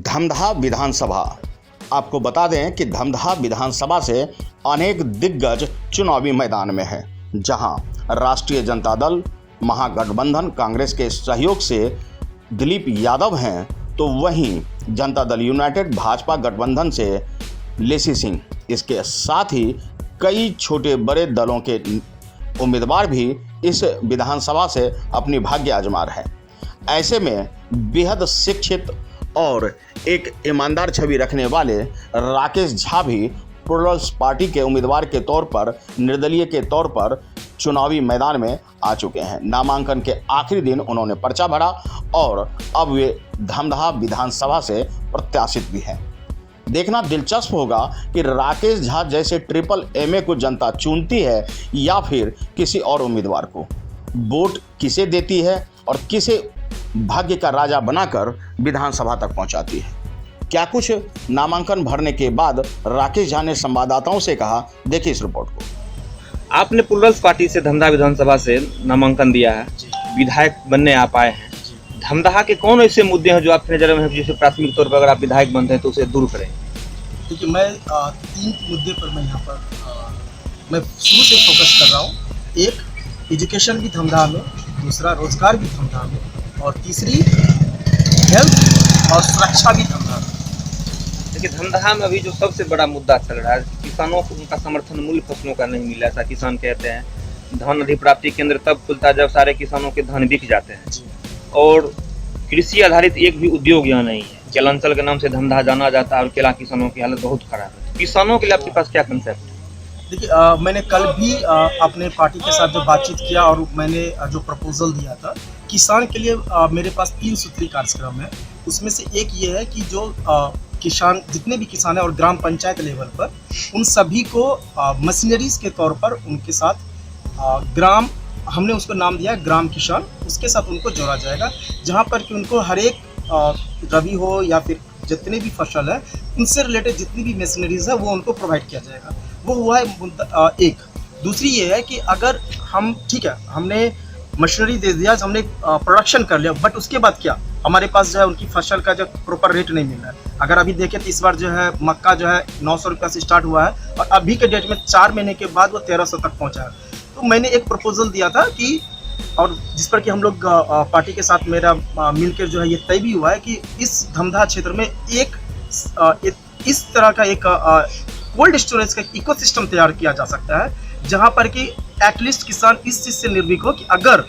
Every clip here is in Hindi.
धमधा विधानसभा। आपको बता दें कि धमधा विधानसभा से अनेक दिग्गज चुनावी मैदान में हैं, जहां राष्ट्रीय जनता दल महागठबंधन कांग्रेस के सहयोग से दिलीप यादव हैं, तो वहीं जनता दल यूनाइटेड भाजपा गठबंधन से लेसी सिंह, इसके साथ ही कई छोटे बड़े दलों के उम्मीदवार भी इस विधानसभा से अपनी भाग्य आजमा रहे हैं। ऐसे में बेहद शिक्षित और एक ईमानदार छवि रखने वाले राकेश झा भी प्लूरल्स पार्टी के उम्मीदवार के तौर पर निर्दलीय के तौर पर चुनावी मैदान में आ चुके हैं। नामांकन के आखिरी दिन उन्होंने पर्चा भरा और अब वे धमधा विधानसभा से प्रत्याशित भी हैं। देखना दिलचस्प होगा कि राकेश झा जैसे ट्रिपल एमए को जनता चुनती है या फिर किसी और उम्मीदवार को। वोट किसे देती है और किसे भाग्य का राजा बनाकर विधानसभा तक पहुंचाती है। क्या कुछ नामांकन भरने के बाद राकेश झा ने संवाददाताओं से कहा, देखिए इस रिपोर्ट को। आपने प्लूरल्स पार्टी से धमधा विधानसभा से नामांकन दिया है, विधायक बनने आप आए हैं। धमधा के कौन ऐसे मुद्दे हैं जो आपके नजर में है, जिसे प्राथमिक तौर पर अगर आप विधायक बनते हैं तो उसे दूर करें? देखिए, मैं 3 मुद्दे पर मैं यहाँ पर मैं शुरू से फोकस कर रहा हूँ। एक, एजुकेशन भी धमधा में, दूसरा रोजगार भी धमधा में, और तीसरी हेल्थ और सुरक्षा भी धमधा में। देखिए, धमधा में अभी जो सबसे बड़ा मुद्दा चल रहा है, किसानों को उनका समर्थन मूल्य फसलों का नहीं मिला। ऐसा किसान कहते हैं। धन अधिप्राप्ति केंद्र तब खुलता है जब सारे किसानों के धन बिक जाते हैं, और कृषि आधारित एक भी उद्योग यहाँ नहीं है। केलांचल के नाम से धमधा जाना जाता है और केला किसानों की हालत बहुत खराब है। किसानों के लिए आपके पास क्या कंसेप्ट है? देखिए, मैंने कल भी अपने पार्टी के साथ जो बातचीत किया और मैंने जो प्रपोजल दिया था किसान के लिए, मेरे पास 3 सूत्री कार्यक्रम है। उसमें से एक ये है कि जो किसान, जितने भी किसान हैं और ग्राम पंचायत लेवल पर, उन सभी को मशीनरीज के तौर पर उनके साथ ग्राम, हमने उसको नाम दिया ग्राम किसान, उसके साथ उनको जोड़ा जाएगा, जहाँ पर कि उनको हर एक रबी हो या फिर जितने भी फसल है उनसे रिलेटेड जितनी भी मशीनरीज है वो उनको प्रोवाइड किया जाएगा। वो हुआ है मुद्दा एक। दूसरी ये है कि अगर हम, ठीक है, हमने मशीनरी दे दिया, हमने प्रोडक्शन कर लिया, बट उसके बाद क्या, हमारे पास जो है उनकी फसल का जो प्रॉपर रेट नहीं मिल रहा है। अगर अभी देखें तो इस बार जो है मक्का जो है 900 रुपये से स्टार्ट हुआ है और अभी के डेट में 4 महीने के बाद वो 1300 तक पहुँचा है। तो मैंने एक प्रपोजल दिया था कि, और जिस पर कि हम लोग पार्टी के साथ मेरा मिलकर जो है ये तय भी हुआ है कि इस धमधा क्षेत्र में एक इस तरह का एक कोल्ड स्टोरेज का इकोसिस्टम तैयार किया जा सकता है, जहां पर कि एटलीस्ट किसान इस चीज़ से निर्भीक हो कि अगर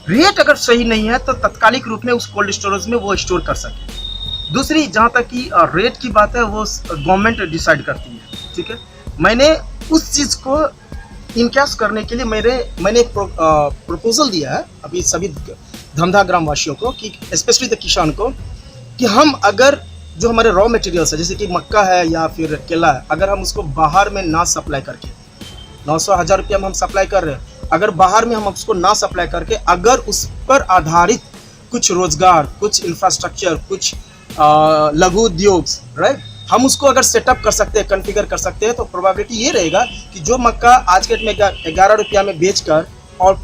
रेट अगर सही नहीं है तो तत्कालिक रूप में उस कोल्ड स्टोरेज में वो स्टोर कर सके। दूसरी, जहां तक कि रेट की बात है, वो गवर्नमेंट डिसाइड करती है, ठीक है। मैंने उस चीज़ को इनकैश करने के लिए मैंने एक प्रपोजल दिया है अभी सभी धमधा ग्रामवासियों को, कि स्पेशली द किसान को, कि हम अगर जो हमारे रॉ मटेरियल्स है, जैसे कि मक्का है या फिर केला है, अगर हम उसको बाहर में ना सप्लाई करके 900-1000 रुपया में हम सप्लाई कर रहे हैं, अगर बाहर में हम उसको ना सप्लाई करके अगर उस पर आधारित कुछ रोजगार, कुछ इंफ्रास्ट्रक्चर, कुछ लघु उद्योग, राइट, हम उसको अगर सेटअप कर सकते हैं, कॉन्फ़िगर कर सकते हैं, तो प्रोबेबिलिटी ये रहेगा कि जो मक्का आज के डेट में 11 रुपया में बेचकर, और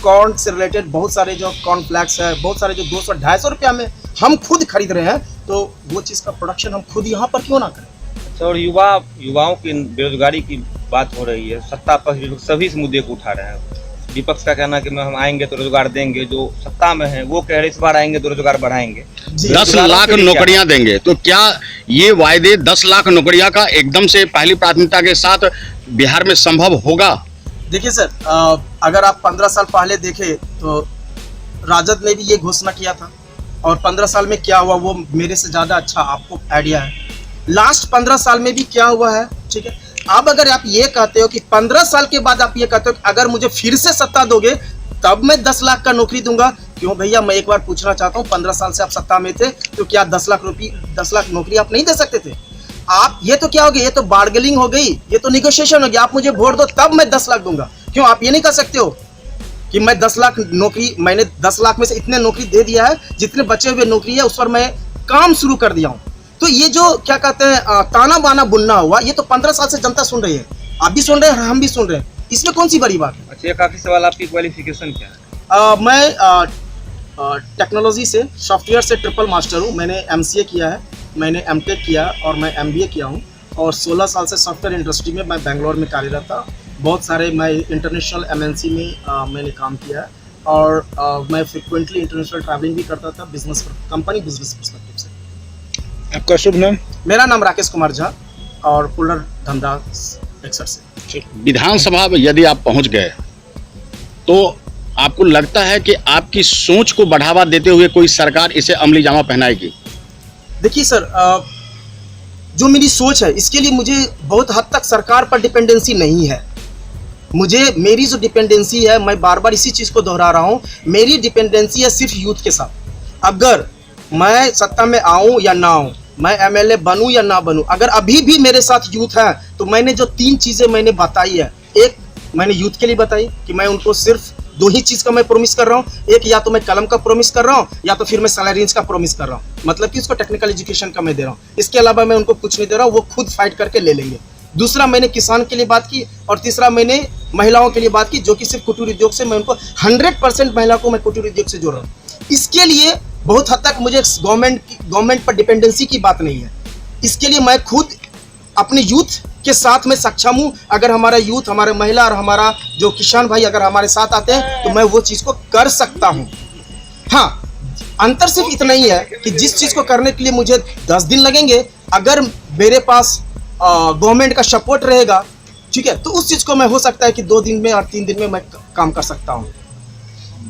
कॉर्न से रिलेटेड बहुत सारे जो कॉर्नफ्लैक्स है, बहुत सारे जो 200-250 रुपया में हम खुद खरीद रहे हैं, तो वो चीज़ का प्रोडक्शन हम खुद यहाँ पर क्यों ना करें। अच्छा, और युवाओं की बेरोजगारी की बात हो रही है, सत्ता पक्ष सभी इस मुद्दे को उठा रहे हैं। विपक्ष का कहना कि हम आएंगे तो रोजगार देंगे, जो सत्ता में है वो कह रहे इस बार आएंगे तो रोजगार बढ़ाएंगे, 10 लाख नौकरियां देंगे। तो क्या ये वायदे 10 लाख नौकरियां का एकदम से पहली प्राथमिकता के साथ बिहार में संभव होगा? देखिए सर, अगर आप 15 साल पहले देखें तो राजद ने भी ये घोषणा किया था, और 15 साल में क्या हुआ वो मेरे से ज़्यादा अच्छा आपको आइडिया है। लास्ट 15 साल में भी क्या हुआ है, ठीक है। अब अगर आप ये कहते हो कि 15 साल के बाद आप ये कहते हो कि अगर मुझे फिर से सत्ता दोगे तब मैं 10 लाख का नौकरी दूंगा, क्यों भैया, मैं एक बार पूछना चाहता हूँ, 15 साल से आप सत्ता में थे तो क्या 10 लाख नौकरी आप नहीं दे सकते थे? आप ये तो क्या हो गया, ये तो बार्गेनिंग हो गई, ये तो निगोशिएशन हो गया। आप मुझे वोट दो तब मैं 10 लाख दूंगा। क्यों आप ये नहीं कर सकते हो कि मैं 10 लाख नौकरी, मैंने 10 लाख में से इतने नौकरी दे दिया है, जितने बचे हुए नौकरी है उस पर मैं काम शुरू कर दिया हूँ। तो ये जो क्या कहते हैं ताना बाना बुनना हुआ, ये तो 15 साल से जनता सुन रही है, आप भी सुन रहे हैं, हम भी सुन रहे हैं, इसमें कौन सी बड़ी बात है? अच्छा, एक आखिरी सवाल, आपकी क्वालिफिकेशन क्या है? मैं टेक्नोलॉजी से, सॉफ्टवेयर से ट्रिपल मास्टर हूँ। मैंने MCA किया है, मैंने MTech किया और मैं MBA किया हूँ और 16 साल से सॉफ्टवेयर इंडस्ट्री में मैं बेंगलोर में कार्यरत था। बहुत सारे मैं इंटरनेशनल MNC में मैंने काम किया है और मैं फ्रिक्वेंटली इंटरनेशनल ट्रैवलिंग भी करता था बिजनेस कंपनी बिजनेस पर्सपेक्टिव से। आपका शुभ नाम? मेरा नाम राकेश कुमार झा और पुलर धमधा एक्सर से। विधानसभा में यदि आप पहुंच गए तो आपको लगता है कि आपकी सोच को बढ़ावा देते हुए कोई सरकार इसे अमली जामा पहनाएगी? देखिए सर, जो मेरी सोच है इसके लिए मुझे बहुत हद तक सरकार पर डिपेंडेंसी नहीं है। मेरी जो डिपेंडेंसी है, मैं बार बार इसी चीज़ को दोहरा रहा हूँ, मेरी डिपेंडेंसी है सिर्फ यूथ के साथ। अगर मैं सत्ता में आऊँ या ना आऊँ, मैं MLA बनूँ या ना बनूँ, अगर अभी भी मेरे साथ यूथ है तो मैंने जो 3 चीज़ें मैंने बताई है, एक मैंने यूथ के लिए बताई कि मैं उनको सिर्फ 2 ही चीज़ का मैं प्रोमिस कर रहा हूँ। एक, या तो मैं कलम का प्रोमिस कर रहा हूँ या तो फिर मैं सैलरीज का प्रोमिस कर रहा हूँ, मतलब कि उसको टेक्निकल एजुकेशन का मैं दे रहा हूँ। इसके अलावा मैं उनको कुछ नहीं दे रहा हूँ, वो खुद फाइट करके ले लेंगे। दूसरा, मैंने किसान के लिए बात की और तीसरा मैंने महिलाओं के लिए बात की, जो कि सिर्फ कुटीर उद्योग से मैं उनको 100% महिला को मैं कुटीर उद्योग से जोड़ रहा हूँ। इसके लिए बहुत हद तक मुझे गवर्नमेंट पर डिपेंडेंसी की बात नहीं है। इसके लिए मैं खुद अपने यूथ के साथ में सक्षम हूँ। अगर हमारा यूथ, हमारे महिला और हमारा जो किसान भाई अगर हमारे साथ आते हैं तो मैं वो चीज़ को कर सकता हूँ। हाँ, अंतर सिर्फ इतना ही है कि जिस चीज़ को करने के लिए मुझे 10 दिन लगेंगे, अगर मेरे पास गवर्नमेंट का सपोर्ट रहेगा, ठीक है, तो उस चीज़ को मैं हो सकता है कि 2 दिन में और 3 दिन में मैं काम कर सकता हूँ।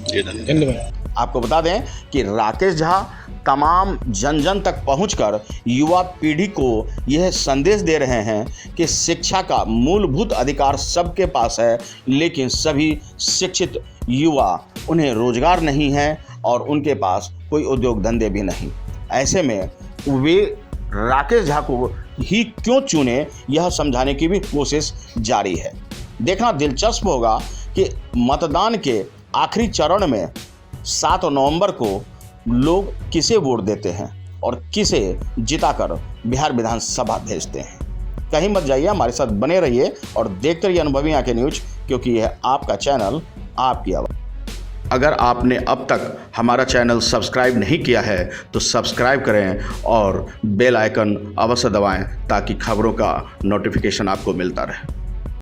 धन्यवाद। आपको बता दें कि राकेश झा तमाम जन जन तक पहुंचकर युवा पीढ़ी को यह संदेश दे रहे हैं कि शिक्षा का मूलभूत अधिकार सबके पास है, लेकिन सभी शिक्षित युवा, उन्हें रोजगार नहीं है और उनके पास कोई उद्योग धंधे भी नहीं। ऐसे में वे राकेश झा को ही क्यों चुने, यह समझाने की भी कोशिश जारी है। देखना दिलचस्प होगा कि मतदान के आखिरी चरण में 7 नवंबर को लोग किसे वोट देते हैं और किसे जिताकर बिहार विधानसभा भेजते हैं। कहीं मत जाइए, हमारे साथ बने रहिए और देखते रहिए अनुभवी आंखें न्यूज, क्योंकि यह आपका चैनल, आपकी आवाज़। अगर आपने अब तक हमारा चैनल सब्सक्राइब नहीं किया है तो सब्सक्राइब करें और बेल आइकन अवश्य दबाएं ताकि खबरों का नोटिफिकेशन आपको मिलता रहे।